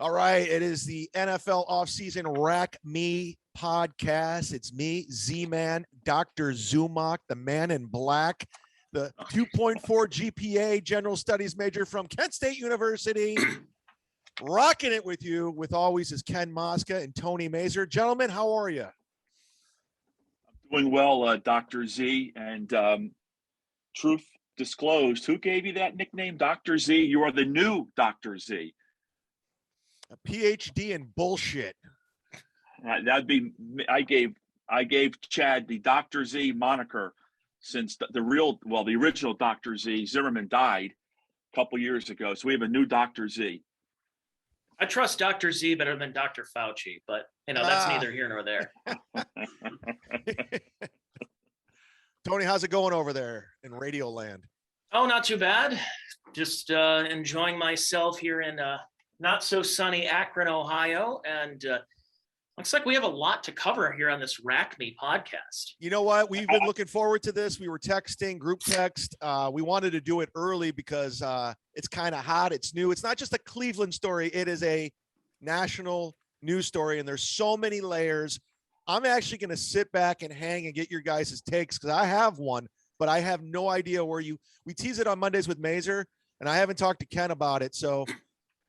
All right. It is the NFL offseason Rack Me podcast. It's me, Z-Man, Dr. Zumock, the man in black, the 2.4 GPA general studies major from Kent State University. Rocking it with you with always is Ken Mosca and Tony Mazer. Gentlemen, how are you? Doing well, Dr. Z. And truth disclosed, who gave you that nickname, Dr. Z? You are the new Dr. Z. A PhD in bullshit. That'd be. I gave Chad the Dr. Z moniker since the original Dr. Z Zimmerman died a couple years ago. So we have a new Dr. Z. I trust Dr. Z better than Dr. Fauci, but that's neither here nor there. Tony, how's it going over there in Radio Land? Oh, not too bad. Just enjoying myself here in not so sunny Akron, Ohio, and looks like we have a lot to cover here on this Rack Me podcast. You know what? We've been looking forward to this. We were texting, group text. We wanted to do it early because it's kind of hot. It's new. It's not just a Cleveland story. It is a national news story, and there's so many layers. I'm actually going to sit back and hang and get your guys' takes because I have one, but I have no idea where we tease it on Mondays with Mazer, and I haven't talked to Ken about it. So,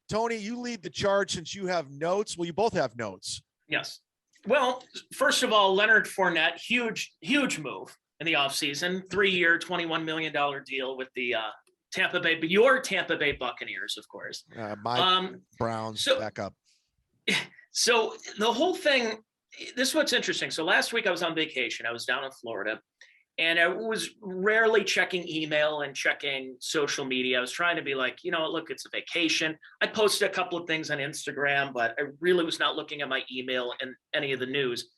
Tony, you lead the charge since you have notes. Well, you both have notes. Yes. Well, first of all, Leonard Fournette, huge move in the offseason, 3-year, $21 million deal with the your Tampa Bay Buccaneers, of course. My Browns back up. So the whole thing, this is what's interesting. So last week I was on vacation. I was down in Florida. And I was rarely checking email and checking social media. I was trying to be like, look, it's a vacation. I posted a couple of things on Instagram, but I really was not looking at my email and any of the news.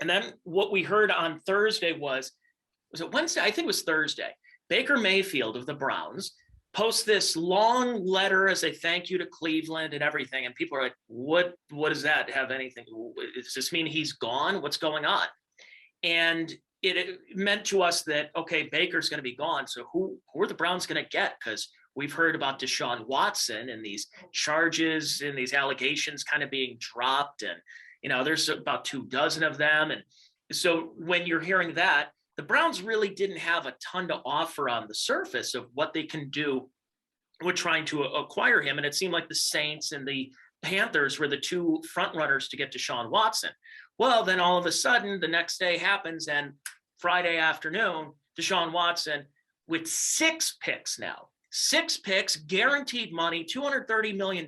And then what we heard on Thursday was it Wednesday? I think it was Thursday. Baker Mayfield of the Browns posts this long letter as a thank you to Cleveland and everything. And people are like, what does that have anything? Does this mean he's gone? What's going on? And it meant to us that, okay, Baker's going to be gone. So who are the Browns going to get? Because we've heard about Deshaun Watson and these charges and these allegations kind of being dropped. And, there's about 24 of them. And so when you're hearing that, the Browns really didn't have a ton to offer on the surface of what they can do with trying to acquire him. And it seemed like the Saints and the Panthers were the two front runners to get Deshaun Watson. Well, then all of a sudden the next day happens and Friday afternoon, Deshaun Watson with 6 picks now, 6 picks, guaranteed money, $230 million.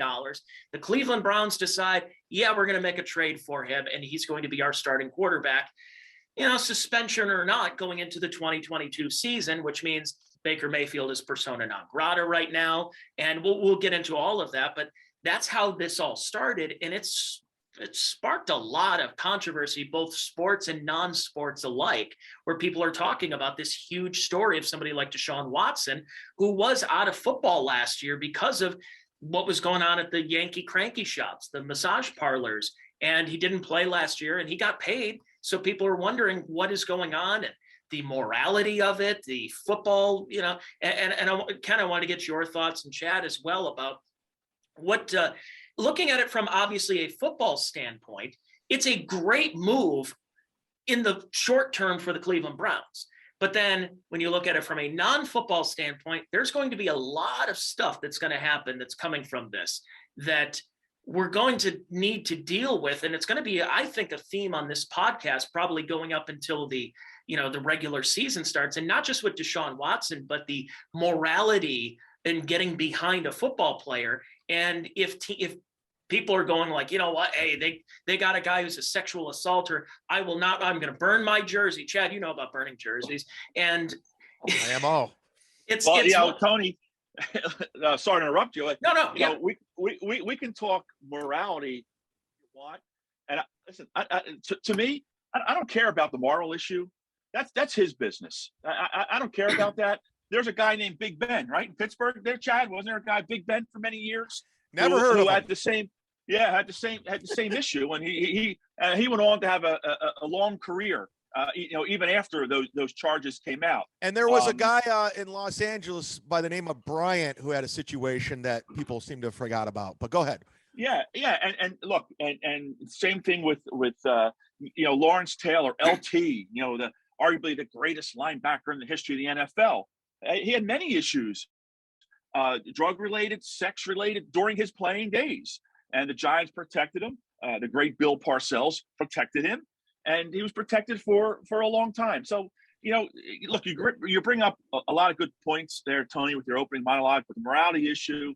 The Cleveland Browns decide, we're going to make a trade for him and he's going to be our starting quarterback, suspension or not going into the 2022 season, which means Baker Mayfield is persona non grata right now. And we'll get into all of that, but that's how this all started. And it sparked a lot of controversy, both sports and non-sports alike, where people are talking about this huge story of somebody like Deshaun Watson, who was out of football last year because of what was going on at the Yankee cranky shops, the massage parlors, and he didn't play last year and he got paid. So people are wondering what is going on and the morality of it, the football, and I kind of want to get your thoughts and Chad as well about what, looking at it from obviously a football standpoint, it's a great move in the short term for the Cleveland Browns. But then when you look at it from a non-football standpoint, there's going to be a lot of stuff that's going to happen that's coming from this that we're going to need to deal with. And it's going to be, I think, a theme on this podcast, probably going up until the regular season starts. And not just with Deshaun Watson, but the morality and getting behind a football player. And if people are going like, hey, they got a guy who's a sexual assaulter, I'm going to burn my jersey. Chad, you know about burning jerseys. And IMO. Tony, sorry to interrupt you. No. We can talk morality if you want. And listen, to me, I don't care about the moral issue. That's his business. I don't care about that. There's a guy named Big Ben, right? In Pittsburgh there, Chad, wasn't there a guy, Big Ben, for many years? Never heard of him. Had the same issue, and he went on to have a long career, even after those charges came out. And there was a guy in Los Angeles by the name of Bryant who had a situation that people seem to have forgot about. But go ahead. Yeah, yeah, and look, and same thing with Lawrence Taylor, LT, the arguably the greatest linebacker in the history of the NFL. He had many issues, drug related, sex related during his playing days, and the Giants protected him. The great Bill Parcells protected him, and he was protected for a long time. So look, you bring up a lot of good points there, Tony, with your opening monologue with the morality issue.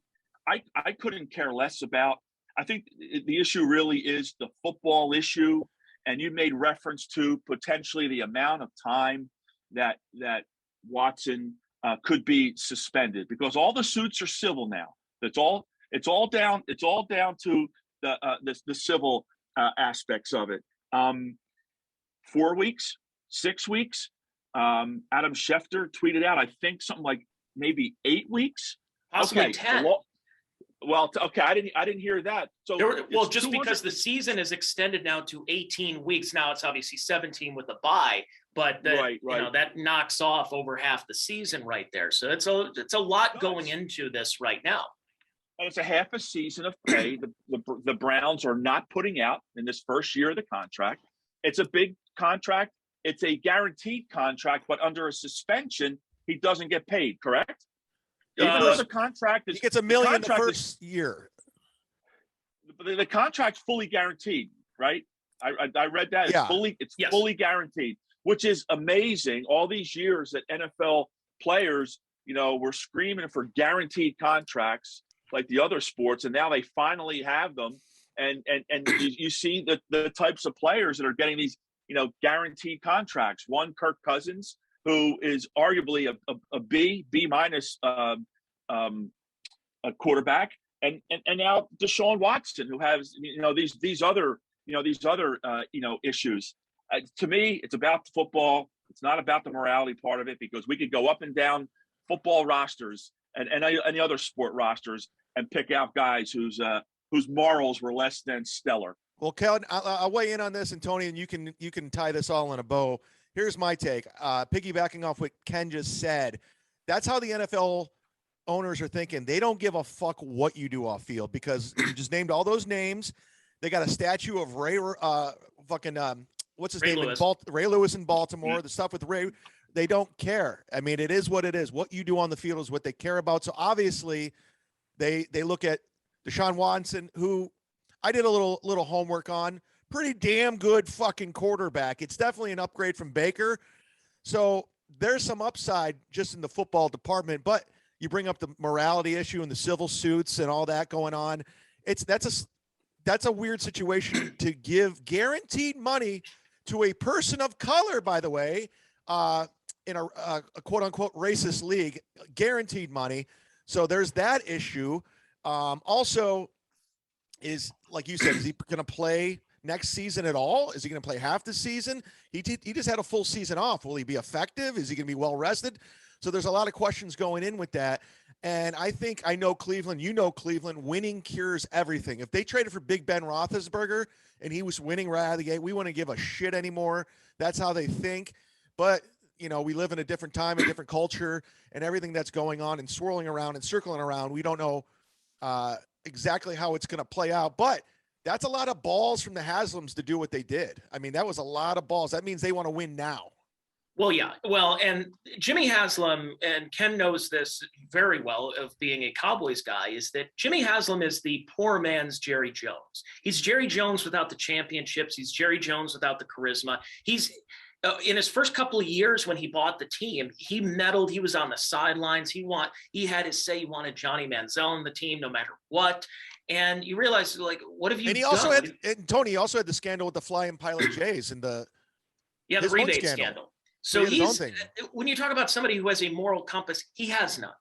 I couldn't care less about. I think the issue really is the football issue, and you made reference to potentially the amount of time that Watson could be suspended, because all the suits are civil now. It's all down to the civil aspects of it. 4 weeks, 6 weeks. Adam Schefter tweeted out, I think something like maybe 8 weeks. Possibly 10. Well, okay, I didn't hear that. So just because the season is extended now to 18 weeks. Now it's obviously 17 with a bye, but right. That knocks off over half the season right there. So it's a lot going into this right now. And it's a half a season of pay. The Browns are not putting out in this first year of the contract. It's a big contract. It's a guaranteed contract, but under a suspension, he doesn't get paid. Correct? Even though the contract is, he gets $1 million the first year. The contract's fully guaranteed, right? I read that. Yeah. It's fully guaranteed, which is amazing. All these years that NFL players, were screaming for guaranteed contracts like the other sports, and now they finally have them. And you see the types of players that are getting these, guaranteed contracts. One, Kirk Cousins, who is arguably a B minus a quarterback, and now Deshaun Watson, who has these other issues. To me, it's about the football. It's not about the morality part of it, because we could go up and down football rosters and any other sport rosters and pick out guys whose morals were less than stellar. Well, Kellen, I'll weigh in on this, and Tony, and you can tie this all in a bow. Here's my take. Piggybacking off what Ken just said, that's how the NFL owners are thinking. They don't give a fuck what you do off field, because you just named all those names. They got a statue of Ray, what's his name? Ray Lewis in Baltimore. The stuff with Ray, they don't care. I mean, it is what it is. What you do on the field is what they care about. So obviously, they look at Deshaun Watson, who I did a little homework on. Pretty damn good fucking quarterback. It's definitely an upgrade from Baker. So there's some upside just in the football department, but you bring up the morality issue and the civil suits and all that going on. That's a weird situation to give guaranteed money to a person of color, by the way, in a quote unquote racist league, guaranteed money. So there's that issue. Also is, like you said, is he going to play next season at all? Is he going to play half the season? He just had a full season off. Will he be effective? Is he going to be well rested? So there's a lot of questions going in with that. And I know Cleveland, Cleveland, winning cures everything. If they traded for Big Ben Roethlisberger and he was winning right out of the gate, we wouldn't give a shit anymore. That's how they think. But, we live in a different time, a different culture, and everything that's going on and swirling around and circling around. We don't know exactly how it's going to play out, but that's a lot of balls from the Haslams to do what they did. I mean, that was a lot of balls. That means they want to win now. Well, yeah. Well, and Jimmy Haslam, and Ken knows this very well of being a Cowboys guy, is that Jimmy Haslam is the poor man's Jerry Jones. He's Jerry Jones without the championships. He's Jerry Jones without the charisma. He's in his first couple of years when he bought the team, he meddled. He was on the sidelines. He had his say. He wanted Johnny Manziel on the team no matter what. And you realize, like, what have you done? And Tony also had the scandal with the Flying Pilot Jays and the rebate scandal. So when you talk about somebody who has a moral compass, he has none.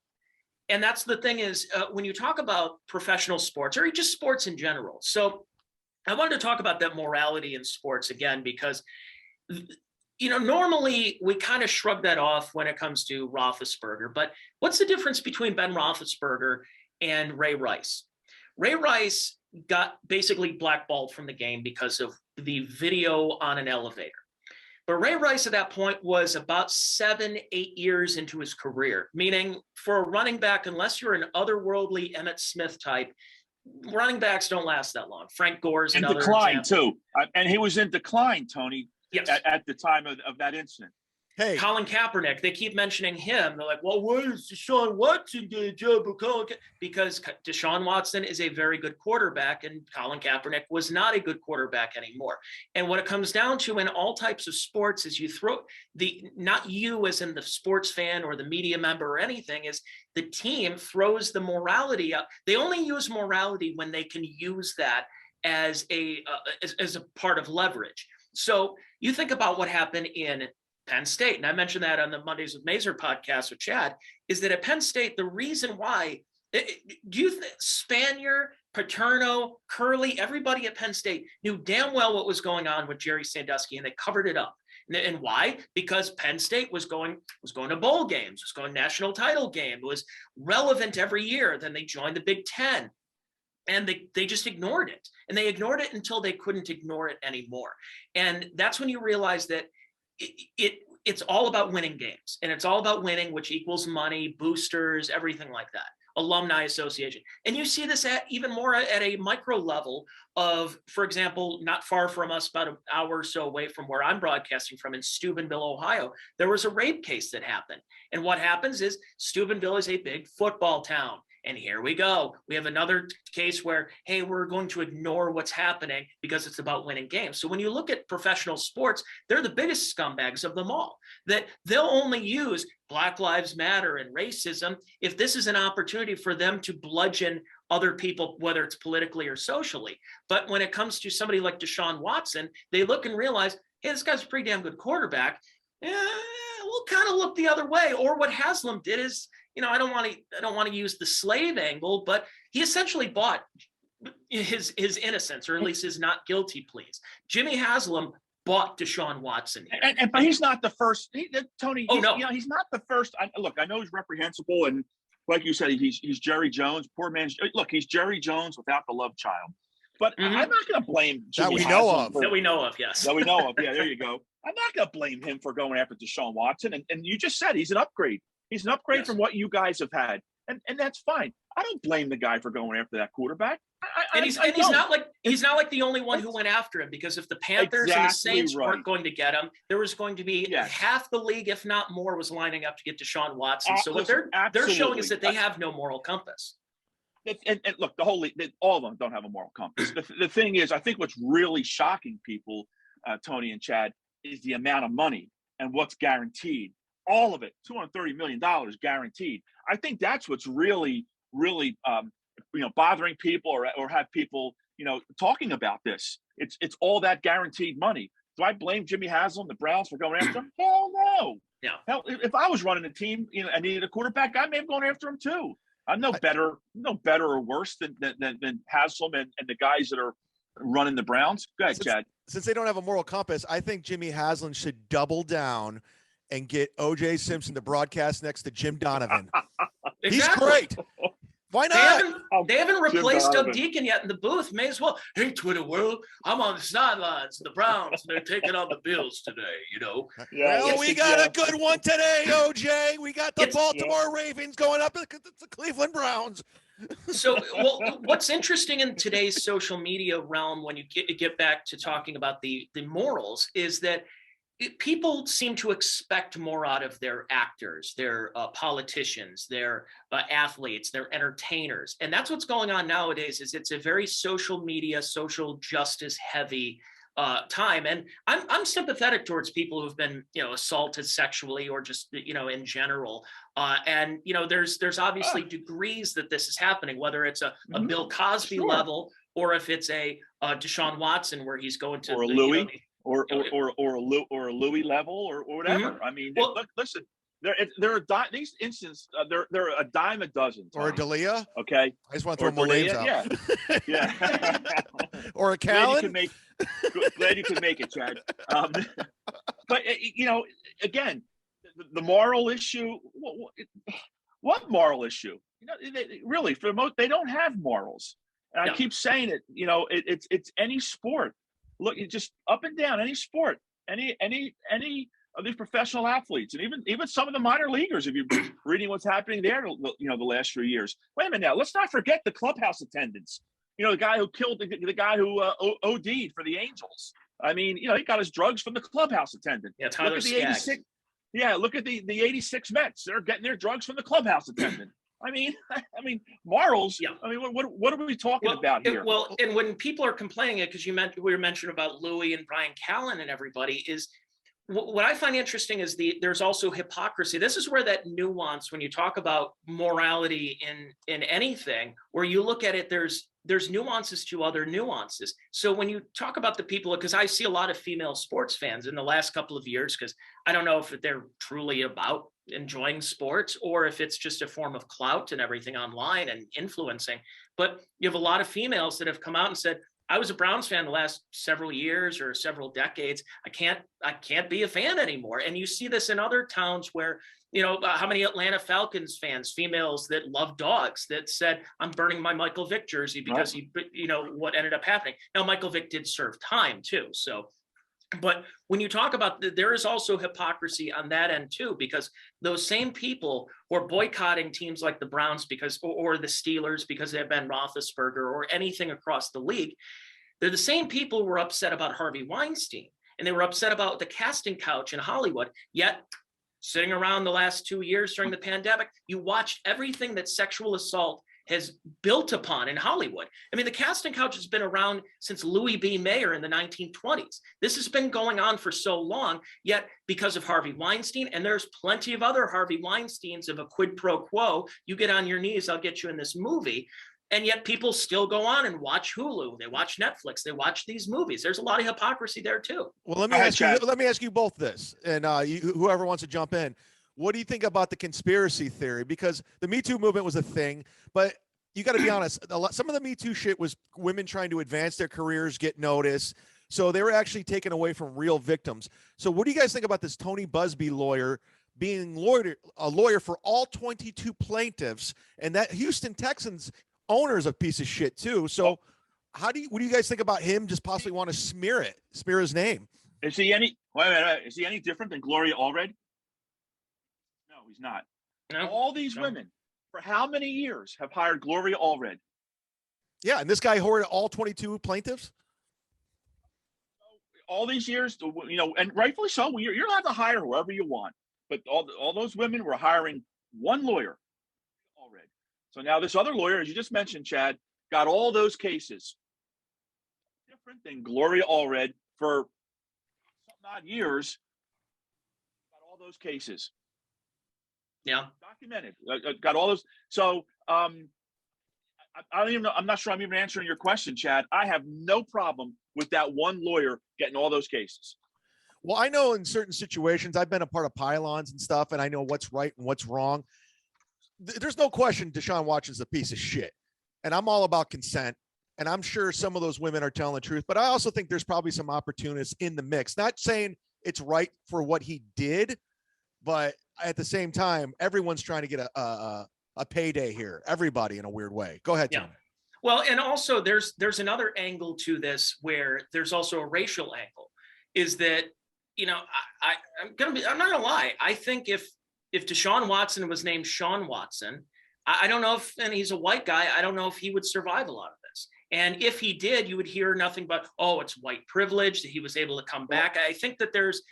And that's the thing is, when you talk about professional sports or just sports in general. So I wanted to talk about that morality in sports again, because, normally we kind of shrug that off when it comes to Roethlisberger. But what's the difference between Ben Roethlisberger and Ray Rice? Ray Rice got basically blackballed from the game because of the video on an elevator. But Ray Rice at that point was about 7-8 years into his career, meaning for a running back, unless you're an otherworldly Emmitt Smith type, running backs don't last that long. Frank Gore's In another decline example. too, and he was in decline, Tony, Yes. at the time of that incident. Hey, Colin Kaepernick, they keep mentioning him. They're like, well, what is Deshaun Watson doing a job of Colin? Because Deshaun Watson is a very good quarterback, and Colin Kaepernick was not a good quarterback anymore. And what it comes down to in all types of sports is you throw not you as in the sports fan or the media member or anything, is the team throws the morality up. They only use morality when they can use that as a part of leverage. So you think about what happened in Penn State, and I mentioned that on the Mondays with Mazer podcast with Chad, is that at Penn State, the reason why, Spanier, Paterno, Curley, everybody at Penn State knew damn well what was going on with Jerry Sandusky, and they covered it up. And why? Because Penn State was going to bowl games, was going national title game, it was relevant every year. Then they joined the Big Ten. And they just ignored it. And they ignored it until they couldn't ignore it anymore. And that's when you realize that it's all about winning games, and it's all about winning, which equals money, boosters, everything like that, alumni association. And you see this even more at a micro level of, for example, not far from us, about an hour or so away from where I'm broadcasting from in Steubenville, Ohio, there was a rape case that happened. And what happens is Steubenville is a big football town. And here we go. We have another case where, hey, we're going to ignore what's happening because it's about winning games. So when you look at professional sports, they're the biggest scumbags of them all, that they'll only use Black Lives Matter and racism if this is an opportunity for them to bludgeon other people, whether it's politically or socially. But when it comes to somebody like Deshaun Watson, they look and realize, hey, this guy's a pretty damn good quarterback. We'll kind of look the other way. Or what Haslam did is, I don't want to use the slave angle, but he essentially bought his innocence, or at least his not guilty pleas. Jimmy Haslam bought Deshaun Watson here. But he's not the first, Tony. No. He's not the first. Look, I know he's reprehensible, and like you said, he's Jerry Jones. Poor man. Look, he's Jerry Jones without the love child. But I'm not going to blame Jimmy that we know Haslam of. That we know of, yes. That we know of. Yeah, there you go. I'm not going to blame him for going after Deshaun Watson. And you just said he's an upgrade. He's an upgrade from what you guys have had. And that's fine. I don't blame the guy for going after that quarterback. He's not like the only one who went after him, because if the Panthers and the Saints weren't going to get him, there was going to be half the league, if not more, was lining up to get Deshaun Watson. So what they're showing is that they have no moral compass. And look, the whole league, all of them don't have a moral compass. The thing is, I think what's really shocking people, Tony and Chad, is the amount of money and what's guaranteed. All of it, $230 million guaranteed. I think that's what's really, really, bothering people or have people, talking about this. It's all that guaranteed money. Do I blame Jimmy Haslam, the Browns, for going after him? Hell no. Yeah. Hell, if I was running a team, and needed a quarterback, I may have gone after him too. I'm no better or worse than Haslam and the guys that are running the Browns. Go ahead, Chad. Since they don't have a moral compass, I think Jimmy Haslam should double down and get O.J. Simpson to broadcast next to Jim Donovan. Exactly. He's great. Why not? They haven't replaced Doug Deacon yet in the booth. May as well. Hey, Twitter world, I'm on the sidelines. The Browns, they're taking on the Bills today, Well, we got a good one today, OJ. We got the Baltimore Ravens going up against the Cleveland Browns. So, what's interesting in today's social media realm, when you get back to talking about the morals, is that people seem to expect more out of their actors, their politicians, their athletes, their entertainers. And that's what's going on nowadays. Is it's a very social media, social justice heavy time. And I'm sympathetic towards people who've been, assaulted sexually or just, in general. And there's obviously degrees that this is happening, whether it's a Bill Cosby level, or if it's a Deshaun Watson, where he's going to or a Louis. Or a Louis level or whatever. Mm-hmm. I mean, look, listen. These instances. They're a dime a dozen. Tony. Or a D'Elia. Okay. I just want to throw more names out. Yeah. Or a Callan. Glad you could make it, Chad. But again, the moral issue. What moral issue? Really, for the most, they don't have morals. And I keep saying it. It's any sport. Look, just up and down, any sport, any of these professional athletes, and even some of the minor leaguers, if you're reading what's happening there, the last few years. Wait a minute now, let's not forget the clubhouse attendance. the guy who killed the guy who OD'd for the Angels. I mean, he got his drugs from the clubhouse attendant. Yeah, Tyler Look at the Skaggs. 86. Yeah, look at the 86 Mets. They're getting their drugs from the clubhouse attendant. I mean, morals. Yeah. I mean, what are we talking about here? And when people are complaining it, because we were mentioning about Louis and Brian Callen and everybody, is what I find interesting is there's also hypocrisy. This is where that nuance, when you talk about morality in anything, where you look at it, there's nuances to other nuances. So when you talk about the people, because I see a lot of female sports fans in the last couple of years, because I don't know if they're truly about enjoying sports or if it's just a form of clout and everything online and influencing. But you have a lot of females that have come out and said, I was a Browns fan the last several years or several decades. I can't be a fan anymore. And you see this in other towns where, how many Atlanta Falcons fans, females that love dogs, that said, I'm burning my Michael Vick jersey because what ended up happening. Now, Michael Vick did serve time too. So, but when you talk about, there is also hypocrisy on that end too, because those same people who are boycotting teams like the Browns or the Steelers because they have Ben Roethlisberger or anything across the league, they're the same people who were upset about Harvey Weinstein, and they were upset about the casting couch in Hollywood. Yet, sitting around the last 2 years during the pandemic, you watched everything that sexual assault has built upon in Hollywood. I mean, the casting couch has been around since Louis B. Mayer in the 1920s. This has been going on for so long, yet because of Harvey Weinstein, and there's plenty of other Harvey Weinsteins of a quid pro quo, you get on your knees, I'll get you in this movie. And yet people still go on and watch Hulu, they watch Netflix, they watch these movies. There's a lot of hypocrisy there too. Well, let me ask you both this, and whoever wants to jump in. What do you think about the conspiracy theory? Because the Me Too movement was a thing, but you got to be honest, some of the Me Too shit was women trying to advance their careers, get noticed. So they were actually taken away from real victims. So what do you guys think about this Tony Busby lawyer being a lawyer for all 22 plaintiffs, and that Houston Texans owner is a piece of shit too? So what do you guys think about him just possibly want to smear his name? Is he any different than Gloria Allred? No, he's not. No. All these women, for how many years, have hired Gloria Allred? Yeah, and this guy hoarded all 22 plaintiffs? All these years, and rightfully so. You're allowed to hire whoever you want. But all those women were hiring one lawyer, Allred. So now this other lawyer, as you just mentioned, Chad, got all those cases. Different than Gloria Allred for some odd years, got all those cases. Yeah, documented. Got all those. So I don't even know. I'm not sure I'm even answering your question, Chad. I have no problem with that one lawyer getting all those cases. Well, I know in certain situations, I've been a part of pylons and stuff, and I know what's right and what's wrong. There's no question Deshaun Watson's a piece of shit, and I'm all about consent. And I'm sure some of those women are telling the truth, but I also think there's probably some opportunists in the mix. Not saying it's right for what he did, but at the same time, everyone's trying to get a payday here. Everybody in a weird way. Go ahead, Tim. Yeah. Well, and also there's another angle to this where there's also a racial angle. Is that, I'm not gonna lie. I think if Deshaun Watson was named Sean Watson, I don't know and he's a white guy, I don't know if he would survive a lot of this. And if he did, you would hear nothing but, oh, it's white privilege that he was able to come back. I think that there's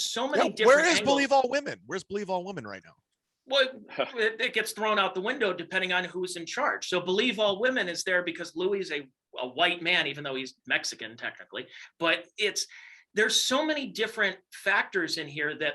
so many different Where is angles. Believe All Women? Where's Believe All Women right now? Well, it gets thrown out the window depending on who's in charge. So Believe All Women is there because Louis is a white man, even though he's Mexican technically. But there's so many different factors in here that,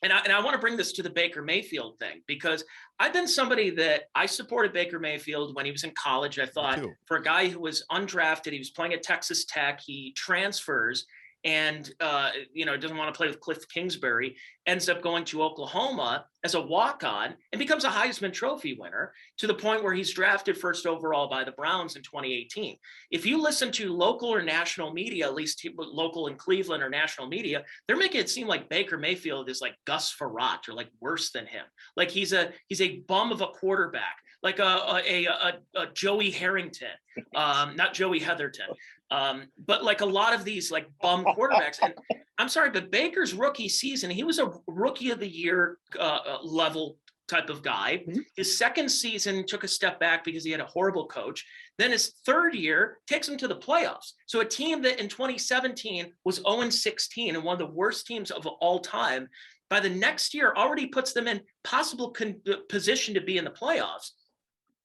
and I want to bring this to the Baker Mayfield thing, because I've been somebody that I supported Baker Mayfield when he was in college. I thought for a guy who was undrafted, he was playing at Texas Tech, he transfers and doesn't want to play with Cliff Kingsbury, ends up going to Oklahoma as a walk-on and becomes a Heisman Trophy winner, to the point where he's drafted first overall by the Browns in 2018. If you listen to local or national media, at least local in Cleveland or national media, they're making it seem like Baker Mayfield is like Gus Frerotte or like worse than him. Like he's a bum of a quarterback, like a Joey Harrington, not Joey Heatherton. But like a lot of these like bum quarterbacks, and I'm sorry, but Baker's rookie season, he was a rookie of the year level type of guy. Mhm. His second season took a step back because he had a horrible coach. Then his third year takes him to the playoffs. So a team that in 2017 was 0-16 and one of the worst teams of all time, by the next year already puts them in possible position to be in the playoffs.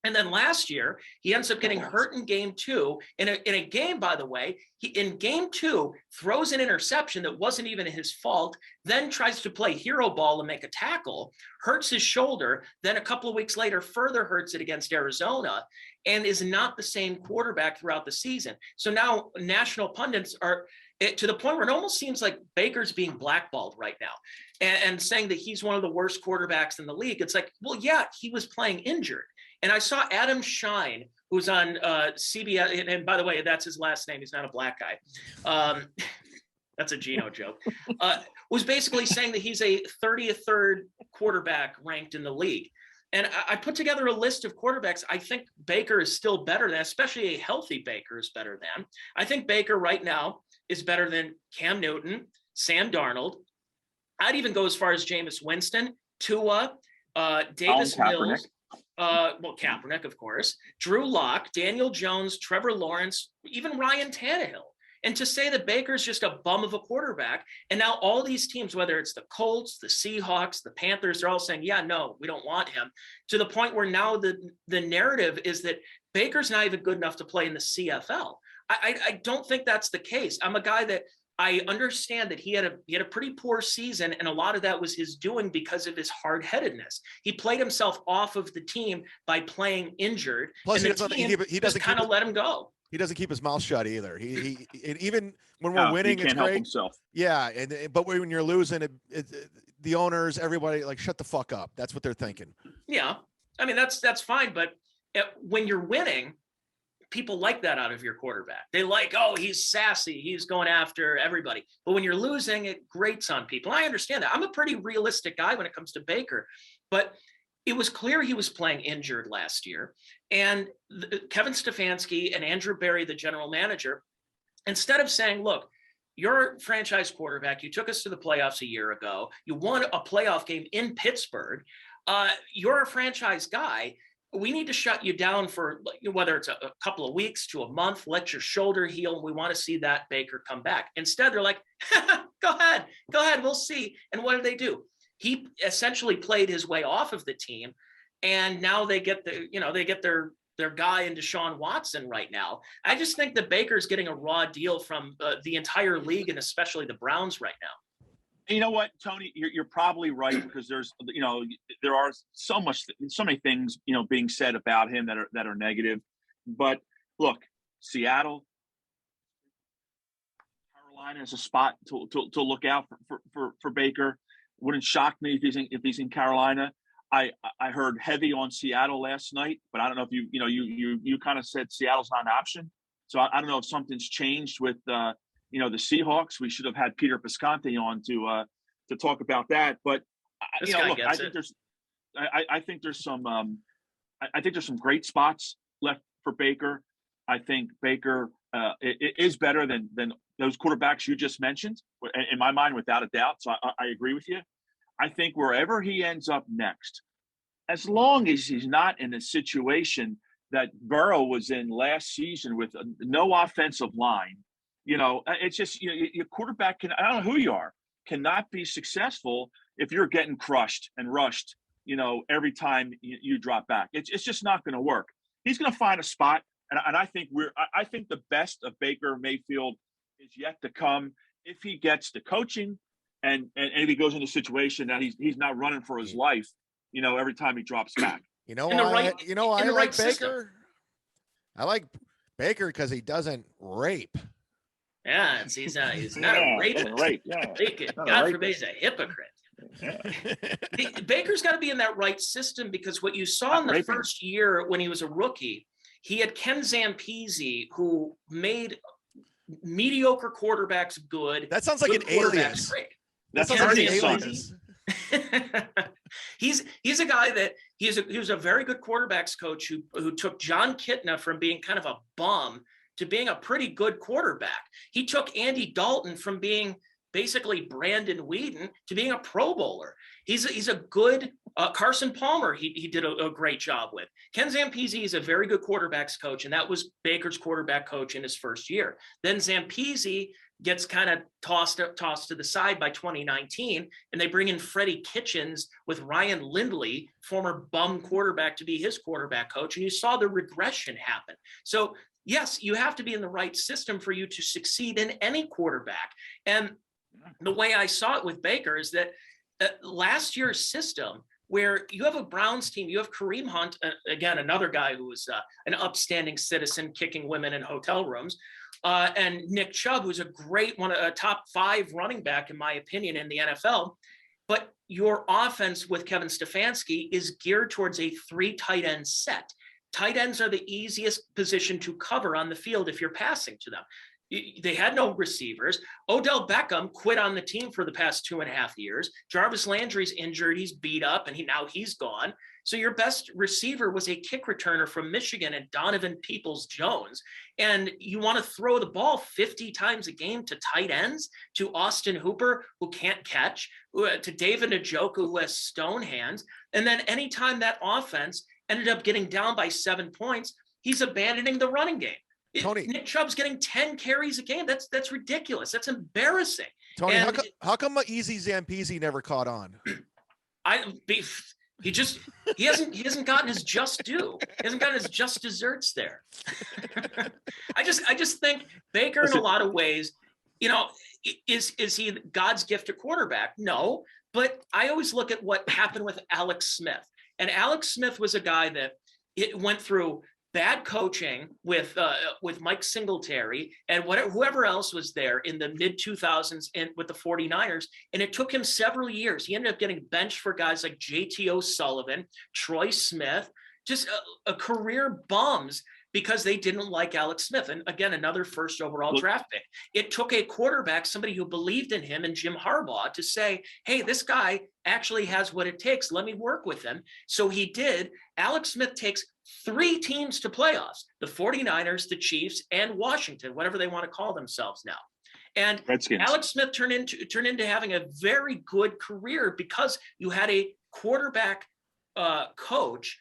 And then last year, he ends up getting hurt in game 2. In a game, by the way, he in game 2 throws an interception that wasn't even his fault, then tries to play hero ball and make a tackle, hurts his shoulder, then a couple of weeks later further hurts it against Arizona, and is not the same quarterback throughout the season. So now national pundits are to the point where it almost seems like Baker's being blackballed right now and saying that he's one of the worst quarterbacks in the league. It's like, well, yeah, he was playing injured. And I saw Adam Shine, who's on CBS, and by the way, that's his last name. He's not a black guy. That's a Geno joke. Was basically saying that he's a 33rd quarterback ranked in the league. And I put together a list of quarterbacks I think Baker is still better than, especially a healthy Baker is better than. I think Baker right now is better than Cam Newton, Sam Darnold. I'd even go as far as Jameis Winston, Tua, Davis Mills. Kaepernick, of course, Drew Lock, Daniel Jones, Trevor Lawrence, even Ryan Tannehill. And to say that Baker's just a bum of a quarterback, and now all these teams, whether it's the Colts, the Seahawks, the Panthers, they're all saying, yeah, no, we don't want him, to the point where now the narrative is that Baker's not even good enough to play in the CFL. I don't think that's the case. I'm a guy that I understand that he had a pretty poor season, and a lot of that was his doing because of his hard-headedness. He played himself off of the team by playing injured. Plus, and he doesn't kind of let him go. He doesn't keep his mouth shut either. He even when we're winning, he can't it's help great. himself. Yeah, but when you're losing, the owners, everybody, like, shut the fuck up. That's what they're thinking. Yeah, I mean that's fine, but when you're winning, people like that out of your quarterback. They like, oh, he's sassy, he's going after everybody. But when you're losing, it grates on people. I understand that. I'm a pretty realistic guy when it comes to Baker, but it was clear he was playing injured last year. And Kevin Stefanski and Andrew Berry, the general manager, instead of saying, look, you're a franchise quarterback, you took us to the playoffs a year ago, you won a playoff game in Pittsburgh, you're a franchise guy, we need to shut you down for whether it's a couple of weeks to a month, let your shoulder heal. And we want to see that Baker come back. Instead, they're like, go ahead, we'll see. And what did they do? He essentially played his way off of the team. And now they get their guy in Deshaun Watson right now. I just think that Baker's getting a raw deal from the entire league and especially the Browns right now. You know what, Tony, you're probably right, because there are so many things, being said about him that are negative. But look, Seattle, Carolina is a spot to look out for Baker. Wouldn't shock me if he's in Carolina. I heard heavy on Seattle last night, but I don't know if you kind of said Seattle's not an option. So I don't know if something's changed with the Seahawks. We should have had Peter Piscante on to talk about that. But I think there's some great spots left for Baker. I think Baker is better than those quarterbacks you just mentioned, in my mind, without a doubt. So I agree with you. I think wherever he ends up next, as long as he's not in a situation that Burrow was in last season with no offensive line, it's just, your quarterback I don't know who you are, cannot be successful if you're getting crushed and rushed, every time you drop back. It's just not going to work. He's going to find a spot. And I think I think the best of Baker Mayfield is yet to come if he gets the coaching and if he goes in a situation that he's not running for his life, every time he drops back. I like Baker. I like Baker because he doesn't rape. Yeah, he's not a rapist. God forbid he's a hypocrite. Yeah. Baker's got to be in that right system, because what you saw in the first year when he was a rookie, he had Ken Zampese, who made mediocre quarterbacks good. That sounds like an alias. Great. That sounds like an alias. He's a guy that he was a very good quarterbacks coach who took John Kitna from being kind of a bum to being a pretty good quarterback. He took Andy Dalton from being basically Brandon Weeden to being a Pro Bowler. He's a good Carson Palmer, he did a great job with. Ken Zampese is a very good quarterbacks coach, and that was Baker's quarterback coach in his first year. Then Zampese gets kind of tossed to the side by 2019, and they bring in Freddie Kitchens with Ryan Lindley, former bum quarterback, to be his quarterback coach, and you saw the regression happen. So yes, you have to be in the right system for you to succeed in any quarterback. And the way I saw it with Baker is that last year's system, where you have a Browns team, you have Kareem Hunt, again, another guy who was an upstanding citizen kicking women in hotel rooms, and Nick Chubb, who's a top 5 running back, in my opinion, in the NFL. But your offense with Kevin Stefanski is geared towards a 3 tight end set. Tight ends are the easiest position to cover on the field if you're passing to them. They had no receivers. Odell Beckham quit on the team for the past 2.5 years. Jarvis Landry's injured. He's beat up, and now he's gone. So your best receiver was a kick returner from Michigan and Donovan Peoples-Jones. And you want to throw the ball 50 times a game to tight ends, to Austin Hooper, who can't catch, to David Njoku, who has stone hands. And then anytime that offense ended up getting down by 7 points, he's abandoning the running game. Tony, Nick Chubb's getting 10 carries a game. That's ridiculous. That's embarrassing. Tony, how come Easy Zampese never caught on? He hasn't gotten his just due. He hasn't gotten his just desserts there. I just think Baker, in a lot of ways, is he God's gift to quarterback? No, but I always look at what happened with Alex Smith. And Alex Smith was a guy that it went through bad coaching with Mike Singletary and whoever else was there in the mid 2000s and with the 49ers. And it took him several years. He ended up getting benched for guys like JT O'Sullivan, Troy Smith, just a career bums because they didn't like Alex Smith. And again, another first overall draft pick. It took a quarterback, somebody who believed in him, and Jim Harbaugh, to say, hey, this guy actually has what it takes. Let me work with him. So he did. Alex Smith takes 3 teams to playoffs: the 49ers, the Chiefs, and Washington, whatever they want to call themselves now. And Redskins. Alex Smith turned into having a very good career because you had a quarterback coach,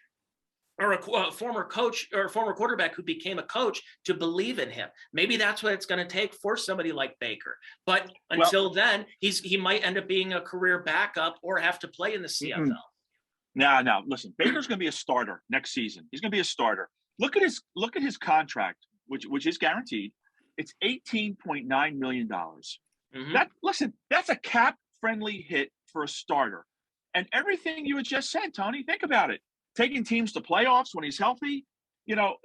or a former coach or a former quarterback who became a coach, to believe in him. Maybe that's what it's going to take for somebody like Baker. But until then, he might end up being a career backup or have to play in the CFL. No. Listen, Baker's going to be a starter next season. He's going to be a starter. Look at his contract, which is guaranteed. It's $18.9 million. Mm-hmm. That's a cap-friendly hit for a starter. And everything you had just said, Tony, think about it. Taking teams to playoffs when he's healthy, I'm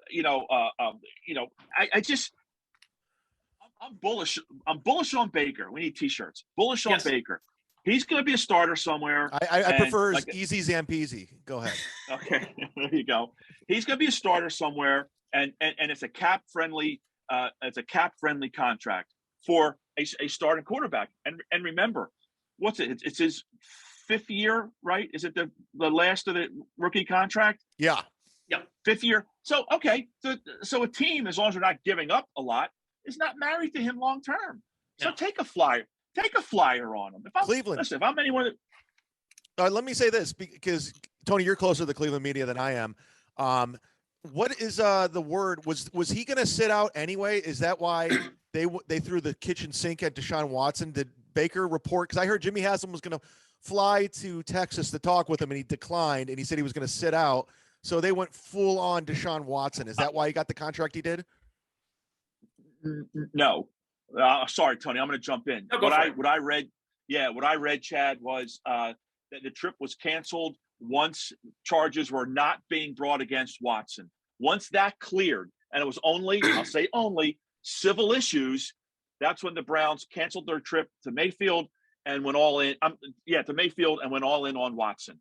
bullish. I'm bullish on Baker. We need T-shirts. Bullish on Baker. He's going to be a starter somewhere. I prefer Easy Zampese. Go ahead. Okay, there you go. He's going to be a starter somewhere, and it's a cap friendly contract for a starting quarterback. And remember, what's it? It's his 5th year, right? Is it the last of the rookie contract? Yeah. 5th year. So, okay. So a team, as long as they're not giving up a lot, is not married to him long term. So take a flyer on him. Cleveland. Listen, if I'm anyone let me say this, because Tony, you're closer to the Cleveland media than I am. What is the word? Was he going to sit out anyway? Is that why they threw the kitchen sink at Deshaun Watson? Did Baker report? Because I heard Jimmy Haslam was going to fly to Texas to talk with him, and he declined, and he said he was going to sit out. So they went full on Deshaun Watson. Is that why he got the contract he did? No. Sorry, Tony. I'm going to jump in. No, what I read, Chad, was that the trip was canceled once charges were not being brought against Watson. Once that cleared, and it was only, I'll say only, civil issues, that's when the Browns canceled their trip to Mayfield and went all in. To Mayfield and went all in on Watson.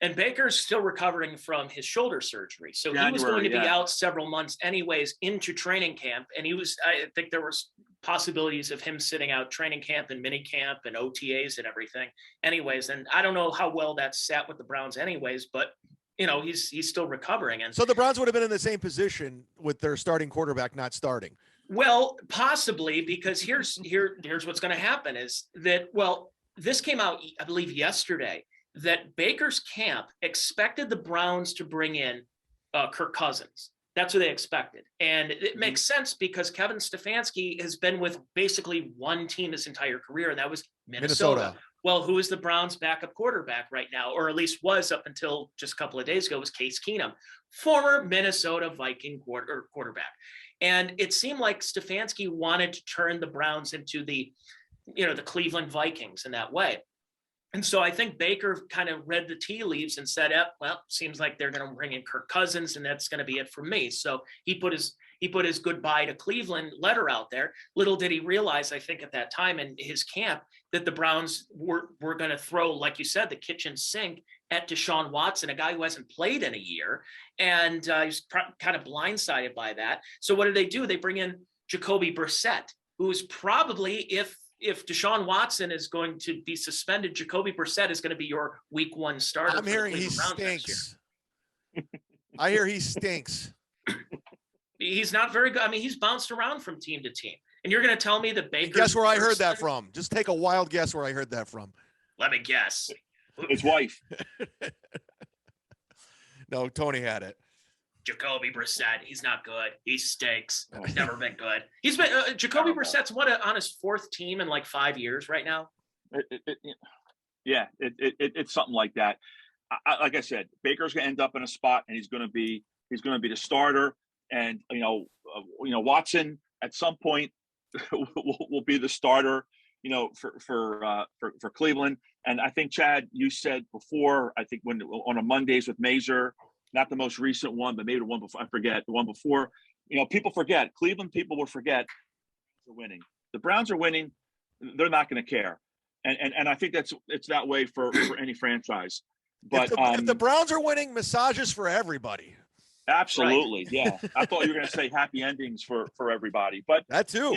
And Baker's still recovering from his shoulder surgery. So he was going to be out several months anyways into training camp. And I think there was possibilities of him sitting out training camp and mini camp and OTAs and everything anyways. And I don't know how well that sat with the Browns anyways, but he's still recovering. And so the Browns would have been in the same position with their starting quarterback not starting. Well, possibly, because here's what's going to happen is that, this came out, I believe, yesterday, that Baker's camp expected the Browns to bring in Kirk Cousins. That's what they expected. And it makes sense because Kevin Stefanski has been with basically one team his entire career, and that was Minnesota. Well, who is the Browns' backup quarterback right now, or at least was up until just a couple of days ago, was Case Keenum, former Minnesota Viking quarterback. And it seemed like Stefanski wanted to turn the Browns into the Cleveland Vikings in that way. And so I think Baker kind of read the tea leaves and said, well, seems like they're going to bring in Kirk Cousins, and that's going to be it for me. So he put his goodbye to Cleveland letter out there. Little did he realize, I think at that time in his camp, that the Browns were going to throw, like you said, the kitchen sink at Deshaun Watson, a guy who hasn't played in a year. And he's kind of blindsided by that. So what do? They bring in Jacoby Brissett, who's probably, if Deshaun Watson is going to be suspended, Jacoby Brissett is going to be your week 1 starter. I'm hearing he stinks. I hear he stinks. He's not very good. I mean, he's bounced around from team to team. And you're going to tell me that Baker. Guess where I heard that from? Just take a wild guess where I heard that from. Let me guess. His wife. No, Tony had it. Jacoby Brissett. He's not good. He stinks. He's never been good. He's been Jacoby Brissett's on his 4th team in like 5 years right now. It's something like that. Like I said, Baker's going to end up in a spot, and he's going to be the starter. And Watson at some point will be the starter, for Cleveland. And I think, Chad, you said before, I think when on a Mondays with Mazur, not the most recent one, but maybe the one before, I forget, the one before, people forget. Cleveland people will forget they're winning. The Browns are winning. They're not going to care. And I think it's that way for any franchise. But if the Browns are winning, massages for everybody. Absolutely. Right. Yeah. I thought you were going to say happy endings for everybody, but that too,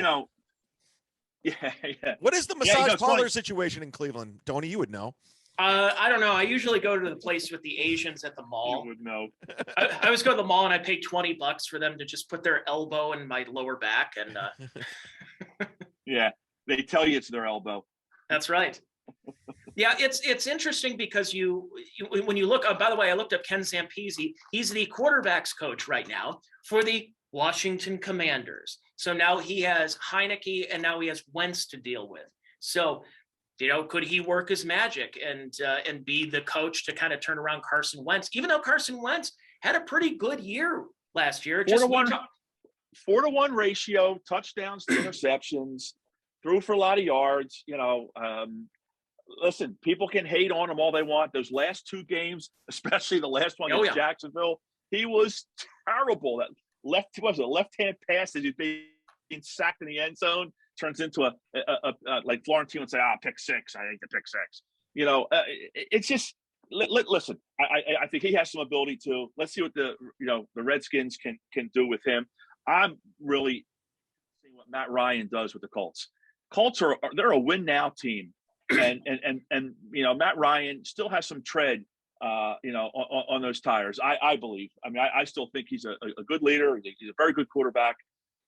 Yeah. What is the massage parlor situation in Cleveland? Tony, you would know. I don't know. I usually go to the place with the Asians at the mall. You would know. I always go to the mall and I pay $20 for them to just put their elbow in my lower back. And yeah, they tell you it's their elbow. That's right. Yeah, it's interesting because when you look, by the way, I looked up Ken Zampese. He's the quarterbacks coach right now for the Washington Commanders. So now he has Heineke and now he has Wentz to deal with. So, could he work his magic and be the coach to kind of turn around Carson Wentz, even though Carson Wentz had a pretty good year last year? 4-to-1 ratio, touchdowns to interceptions, threw for a lot of yards. Listen, people can hate on him all they want. Those last 2 games, especially the last one against Jacksonville, he was terrible. That left-hand pass as he's being sacked in the end zone turns into a like Florentine would say, pick 6. I think the pick 6. It's just listen. I think he has some ability to. Let's see what the Redskins can do with him. I'm really seeing what Matt Ryan does with the Colts. Colts they're a win now team, and Matt Ryan still has some tread. On those tires, I believe. I mean, I still think he's a good leader. He's a very good quarterback.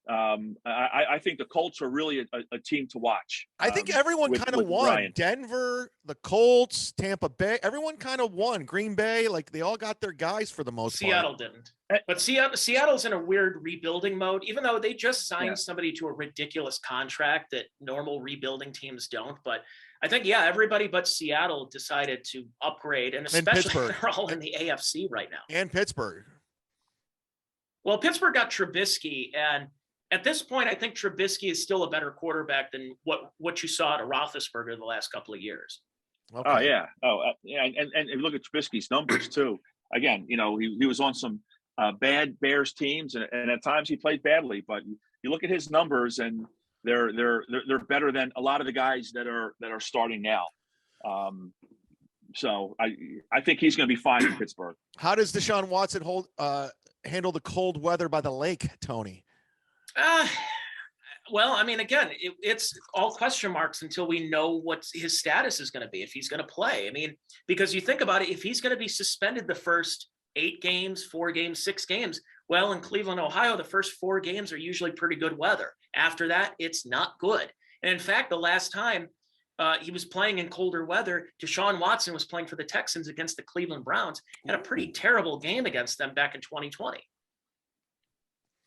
I think the Colts are really a team to watch. I think everyone kind of won. Ryan. Denver, the Colts, Tampa Bay, everyone kind of won. Green Bay, like they all got their guys for the most part. Seattle didn't. But Seattle's in a weird rebuilding mode, even though they just signed somebody to a ridiculous contract that normal rebuilding teams don't. But I think, everybody but Seattle decided to upgrade, and especially they're all in the AFC right now. And Pittsburgh. Well, Pittsburgh got Trubisky, and at this point, I think Trubisky is still a better quarterback than what you saw at Roethlisberger the last couple of years. Okay. Oh, yeah. And look at Trubisky's numbers, too. Again, he was on some bad Bears teams, and at times he played badly. But you look at his numbers, and they're better than a lot of the guys that are starting now. So I think he's going to be fine in Pittsburgh. How does Deshaun Watson handle the cold weather by the lake, Tony? Well, I mean, again, it's all question marks until we know what his status is going to be, if he's going to play. I mean, because you think about it, if he's going to be suspended the first 8 games, 4 games, 6 games, well, in Cleveland, Ohio, the first 4 games are usually pretty good weather. After that, it's not good. And in fact, the last time he was playing in colder weather. Deshaun Watson was playing for the Texans against the Cleveland Browns, had a pretty terrible game against them back in 2020.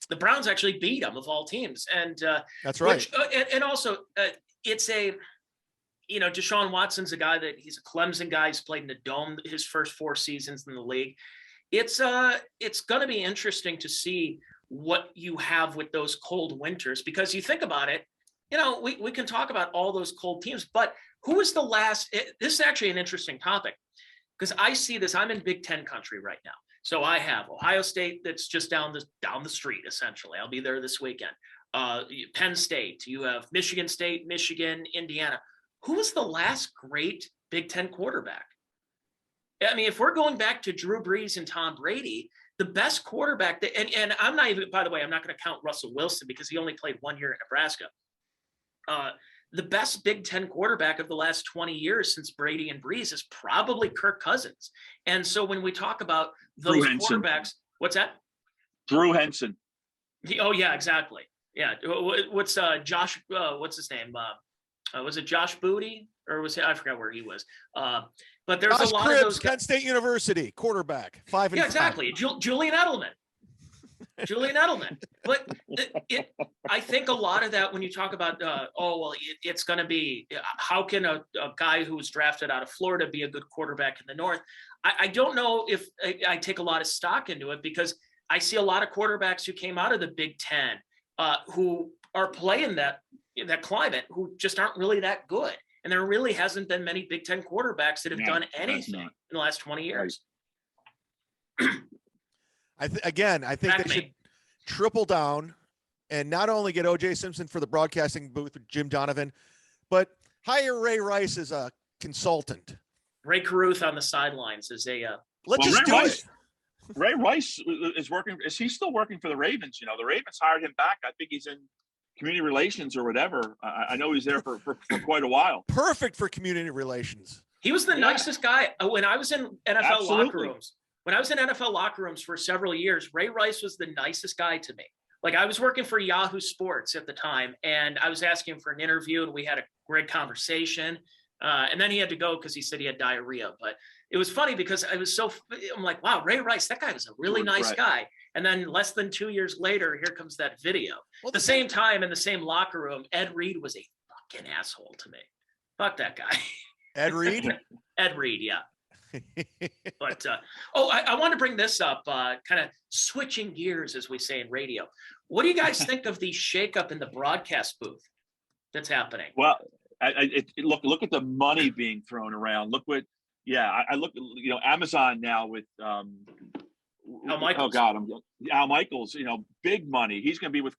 The Browns actually beat them of all teams. And that's right. And also it's Deshaun Watson's a guy that he's a Clemson guy. He's played in the Dome his first 4 seasons in the league. It's going to be interesting to see what you have with those cold winters, because you think about it, we can talk about all those cold teams, but who was the last? This is actually an interesting topic, because I see this. I'm in Big Ten country right now. So I have Ohio State that's just down the street, essentially. I'll be there this weekend. Penn State. You have Michigan State, Michigan, Indiana. Who was the last great Big Ten quarterback? I mean, if we're going back to Drew Brees and Tom Brady, the best quarterback, and I'm not even, by the way, I'm not going to count Russell Wilson because he only played 1 year at Nebraska. The best Big Ten quarterback of the last 20 years since Brady and Brees is probably Kirk Cousins. And so when we talk about those quarterbacks, what's that? Drew Henson. Oh yeah, exactly. Yeah. What's Josh? What's his name? Was it Josh Booty, or was I forgot where he was? But there's Josh a lot Cribbs, of those Kent State University quarterback, 5 and 5. Exactly. Julian Edelman. Julian Edelman. But I think a lot of that, when you talk about, it's going to be, how can a guy who was drafted out of Florida be a good quarterback in the North? I don't know if I take a lot of stock into it, because I see a lot of quarterbacks who came out of the Big Ten who are playing in that climate, who just aren't really that good. And there really hasn't been many Big Ten quarterbacks that have done anything in the last 20 years. I think they should triple down and not only get O.J. Simpson for the broadcasting booth with Jim Donovan, but hire Ray Rice as a consultant. Ray Caruth on the sidelines is a. Let's just do it. Ray Rice is working. Is he still working for the Ravens? The Ravens hired him back. I think he's in community relations or whatever. I know he's there for quite a while. Perfect for community relations. He was the nicest guy when I was in NFL Absolutely. locker rooms. When I was in NFL locker rooms for several years, Ray Rice was the nicest guy to me. Like, I was working for Yahoo Sports at the time, and I was asking him for an interview, and we had a great conversation. And then he had to go because he said he had diarrhea. But it was funny because I'm like, wow, Ray Rice, that guy was a really nice guy. And then less than 2 years later, here comes that video. Well, at the same time, in the same locker room, Ed Reed was a fucking asshole to me. Fuck that guy. Ed Reed? Ed Reed, yeah. But I want to bring this up, kind of switching gears, as we say in radio. What do you guys think of the shakeup in the broadcast booth that's happening? Well, look at the money being thrown around. Look what, I look, Amazon now with Al Michaels. Al Michaels. Big money. He's going to be with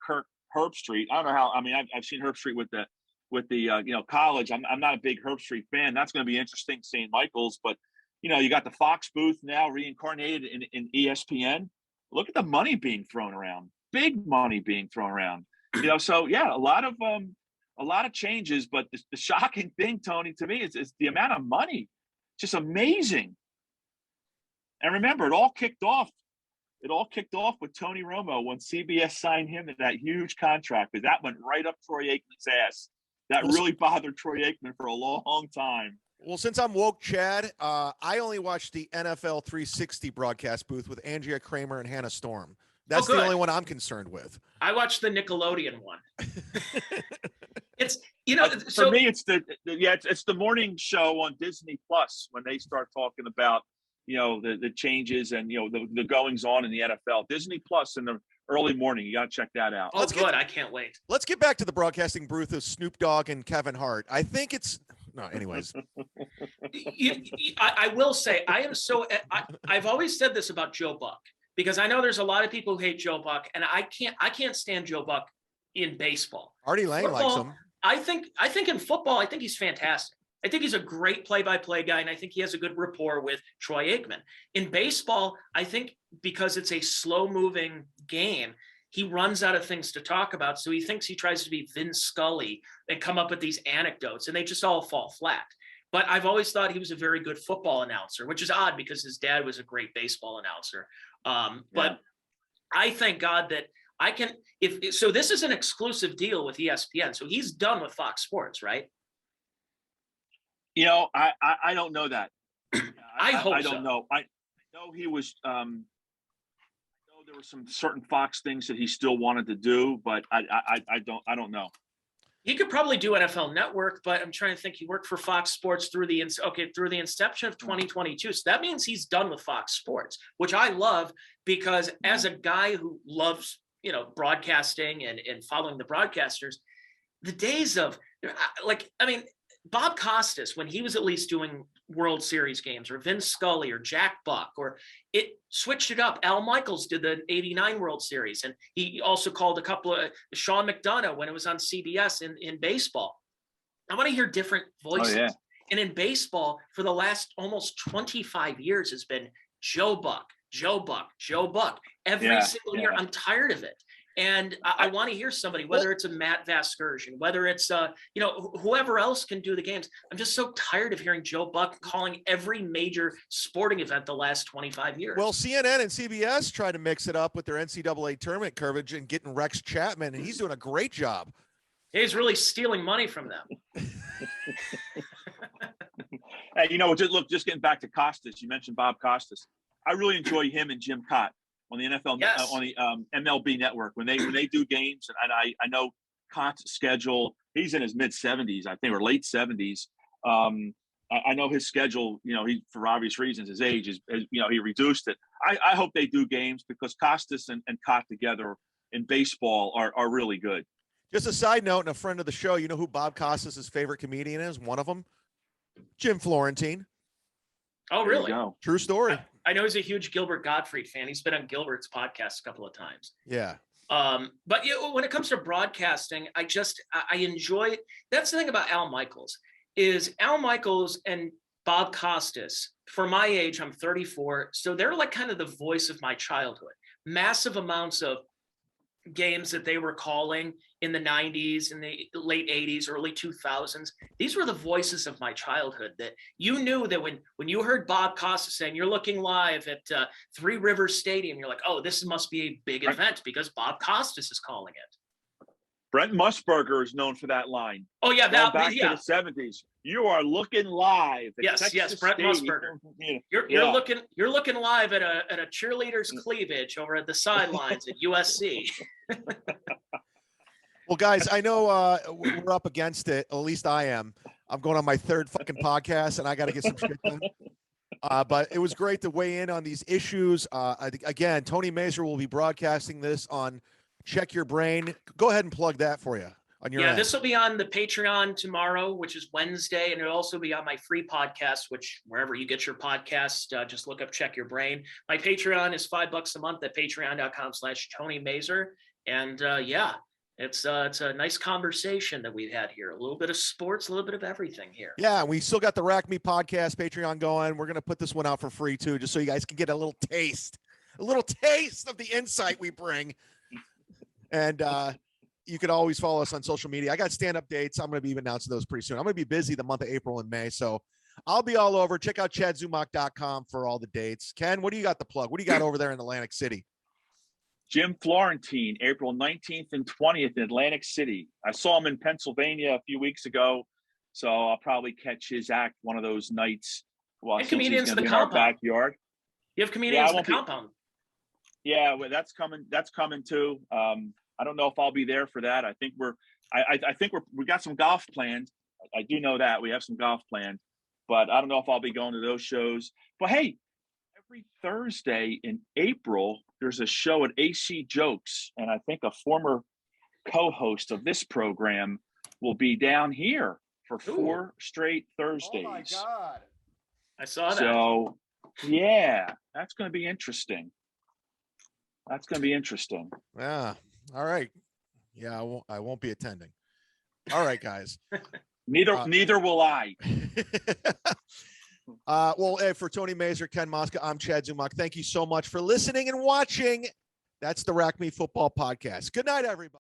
Herbstreit. I don't know how. I mean, I've seen Herbstreit with the college. I'm not a big Herbstreit fan. That's going to be interesting seeing Michaels, but. You got the Fox booth now reincarnated in ESPN. Look at the money being thrown around. Big money being thrown around. So a lot of changes. But the shocking thing, Tony, to me is the amount of money. Just amazing. And remember, it all kicked off with Tony Romo when CBS signed him to that huge contract. But that went right up Troy Aikman's ass. That really bothered Troy Aikman for a long time. Well, since I'm woke, Chad, I only watched the NFL 360 broadcast booth with Andrea Kramer and Hannah Storm. That's the only one I'm concerned with. I watched the Nickelodeon one. It's for me, it's the morning show on Disney Plus when they start talking about the changes and the goings on in the NFL. Disney Plus in the early morning, you got to check that out. Oh, good! I can't wait. Let's get back to the broadcasting booth of Snoop Dogg and Kevin Hart. I think it's. No, anyways. I will say I've always said this about Joe Buck, because I know there's a lot of people who hate Joe Buck, and I can't stand Joe Buck in baseball. Artie Lang likes him. I think in football, I think he's fantastic. I think he's a great play-by-play guy, and I think he has a good rapport with Troy Aikman. In baseball, I think because it's a slow-moving game, he runs out of things to talk about. So he thinks he tries to be Vin Scully and come up with these anecdotes, and they just all fall flat. But I've always thought he was a very good football announcer, which is odd because his dad was a great baseball announcer. But I thank God that I can, so this is an exclusive deal with ESPN. So he's done with Fox Sports, right? I don't know that. I hope I don't so. know. I know he was. I know there were some certain Fox things that he still wanted to do, but I don't know. He could probably do NFL Network, but I'm trying to think. He worked for Fox Sports through the inception of 2022. So that means he's done with Fox Sports, which I love because as a guy who loves broadcasting and following the broadcasters, the days of Bob Costas, when he was at least doing World Series games, or Vince Scully or Jack Buck, or it switched it up. Al Michaels did the 89 World Series, and he also called a couple of Sean McDonough when it was on CBS in baseball. I want to hear different voices. Oh, yeah. And in baseball, for the last almost 25 years, has been Joe Buck, Joe Buck, Joe Buck. Every single year, I'm tired of it. And I want to hear somebody, whether it's a Matt Vasgersian, whether it's whoever else can do the games. I'm just so tired of hearing Joe Buck calling every major sporting event the last 25 years. Well, CNN and CBS tried to mix it up with their NCAA tournament coverage and getting Rex Chapman, and he's doing a great job. He's really stealing money from them. Hey, just getting back to Costas. You mentioned Bob Costas. I really enjoy him and Jim Cott on the NFL, on the MLB network when they do games. And I know Cott's schedule. He's in his mid 70s, I think, or late 70s. I know his schedule. He, for obvious reasons, his age is he reduced it. I hope they do games because Costas and Cott together in baseball are really good. Just a side note, and a friend of the show, you know who Bob Costas' favorite comedian is? One of them, Jim Florentine. Oh, really? True story. I know he's a huge Gilbert Gottfried fan. He's been on Gilbert's podcast a couple of times. Yeah. But when it comes to broadcasting, I enjoy it. That's the thing about Al Michaels is Al Michaels and Bob Costas. For my age, I'm 34. So they're like kind of the voice of my childhood. Massive amounts of games that they were calling in the 90s, in the late 80s, early 2000s. These were the voices of my childhood that you knew that when you heard Bob Costa saying you're looking live at Three Rivers Stadium, you're like, oh, this must be a big event because Bob Costas is calling it. Brent Musburger is known for that line. Oh, yeah. Back to the 70s. You are looking live. Yes, Brent Musburger. You're looking live at a cheerleader's cleavage over at the sidelines at USC. Well, guys, I know we're up against it. At least I am. I'm going on my third fucking podcast, and I got to get some shit done. But it was great to weigh in on these issues. Again, Tony Mazur will be broadcasting this on Check Your Brain. Go ahead and plug that for you on your end. This will be on the Patreon tomorrow, which is Wednesday, and it'll also be on my free podcast, which wherever you get your podcast, just look up Check Your Brain. My Patreon is $5 a month at patreon.com/Tony Mazur. And it's a nice conversation that we've had here. A little bit of sports, a little bit of everything here. Yeah, we still got the Rack Me podcast Patreon going. We're going to put this one out for free too, just so you guys can get a little taste of the insight we bring. And you can always follow us on social media. I got stand-up dates. I'm going to be announcing those pretty soon. I'm going to be busy the month of April and May, so I'll be all over. Check out ChadZumock.com for all the dates. Ken, what do you got to plug? What do you got over there in Atlantic City? Jim Florentine, April 19th and 20th in Atlantic City. I saw him in Pennsylvania a few weeks ago, so I'll probably catch his act one of those nights. Well, and comedians in the compound. Backyard. You have comedians in the compound. Yeah, well, that's coming. That's coming too. I don't know if I'll be there for that. I think we got some golf planned. I do know that we have some golf planned, but I don't know if I'll be going to those shows. But hey, every Thursday in April, there's a show at AC Jokes, and I think a former co-host of this program will be down here for 4 straight Thursdays. Oh my God. I saw that. So yeah, that's going to be interesting. Yeah. All right. Yeah, I won't be attending. All right, guys. Neither will I. Well, for Tony Mazur, Ken Mosca, I'm Chad Zumock. Thank you so much for listening and watching. That's the Rack Me Football Podcast. Good night, everybody.